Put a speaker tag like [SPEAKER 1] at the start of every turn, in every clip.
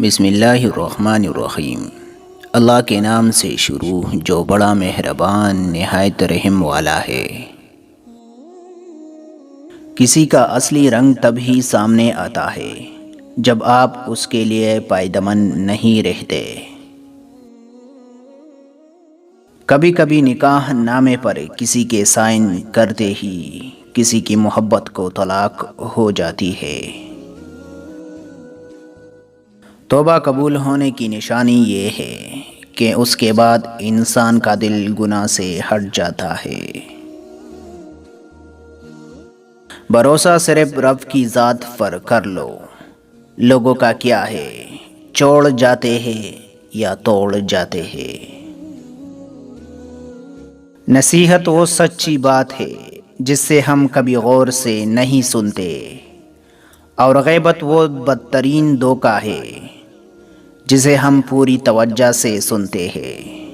[SPEAKER 1] بسم اللہ الرحمن الرحیم۔ اللہ کے نام سے شروع جو بڑا مہربان نہایت رحم والا ہے۔ کسی کا اصلی رنگ تب ہی سامنے آتا ہے جب آپ اس کے لیے پائیدمن نہیں رہتے۔ کبھی کبھی نکاح نامے پر کسی کے سائن کرتے ہی کسی کی محبت کو طلاق ہو جاتی ہے۔ توبہ قبول ہونے کی نشانی یہ ہے کہ اس کے بعد انسان کا دل گناہ سے ہٹ جاتا ہے۔ بھروسہ صرف رب کی ذات پر کر لو، لوگوں کا کیا ہے، چھوڑ جاتے ہیں یا توڑ جاتے ہیں۔ نصیحت وہ سچی بات ہے جس سے ہم کبھی غور سے نہیں سنتے، اور غیبت وہ بدترین دھوکہ ہے جسے ہم پوری توجہ سے سنتے ہیں۔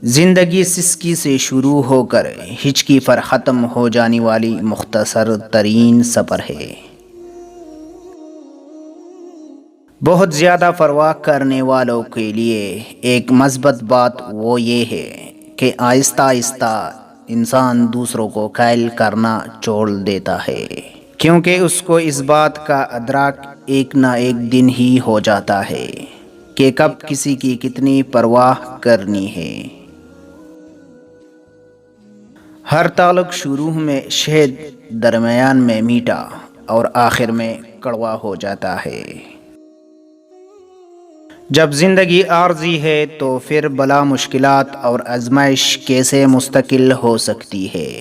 [SPEAKER 1] زندگی سسکی سے شروع ہو کر ہچکی پر ختم ہو جانے والی مختصر ترین سفر ہے۔ بہت زیادہ پرواہ کرنے والوں کے لیے ایک مثبت بات وہ یہ ہے کہ آہستہ آہستہ انسان دوسروں کو قائل کرنا چھوڑ دیتا ہے، کیونکہ اس کو اس بات کا ادراک ایک نہ ایک دن ہی ہو جاتا ہے کہ کب کسی کی کتنی پرواہ کرنی ہے۔ ہر تعلق شروع میں شہد، درمیان میں میٹھا اور آخر میں کڑوا ہو جاتا ہے۔ جب زندگی عارضی ہے تو پھر بلا، مشکلات اور آزمائش کیسے مستقل ہو سکتی ہے؟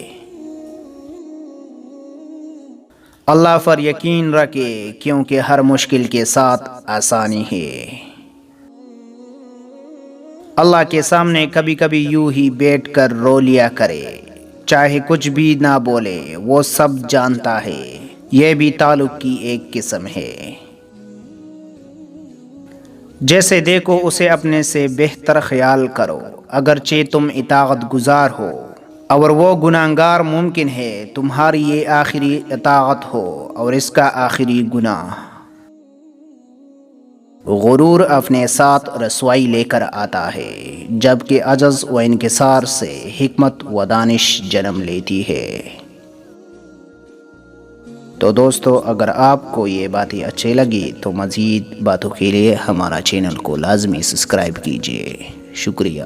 [SPEAKER 1] اللہ پر یقین رکھے، کیونکہ ہر مشکل کے ساتھ آسانی ہے۔ اللہ کے سامنے کبھی کبھی یوں ہی بیٹھ کر رو لیا کرے، چاہے کچھ بھی نہ بولے، وہ سب جانتا ہے۔ یہ بھی تعلق کی ایک قسم ہے۔ جیسے دیکھو اسے اپنے سے بہتر خیال کرو، اگرچہ تم اطاعت گزار ہو اور وہ گناہگار، ممکن ہے تمہاری یہ آخری اطاعت ہو اور اس کا آخری گناہ۔ غرور اپنے ساتھ رسوائی لے کر آتا ہے، جبکہ عجز و انکسار سے حکمت و دانش جنم لیتی ہے۔ تو دوستو، اگر آپ کو یہ باتیں اچھی لگی تو مزید باتوں کے لیے ہمارا چینل کو لازمی سبسکرائب کیجیے۔ شکریہ۔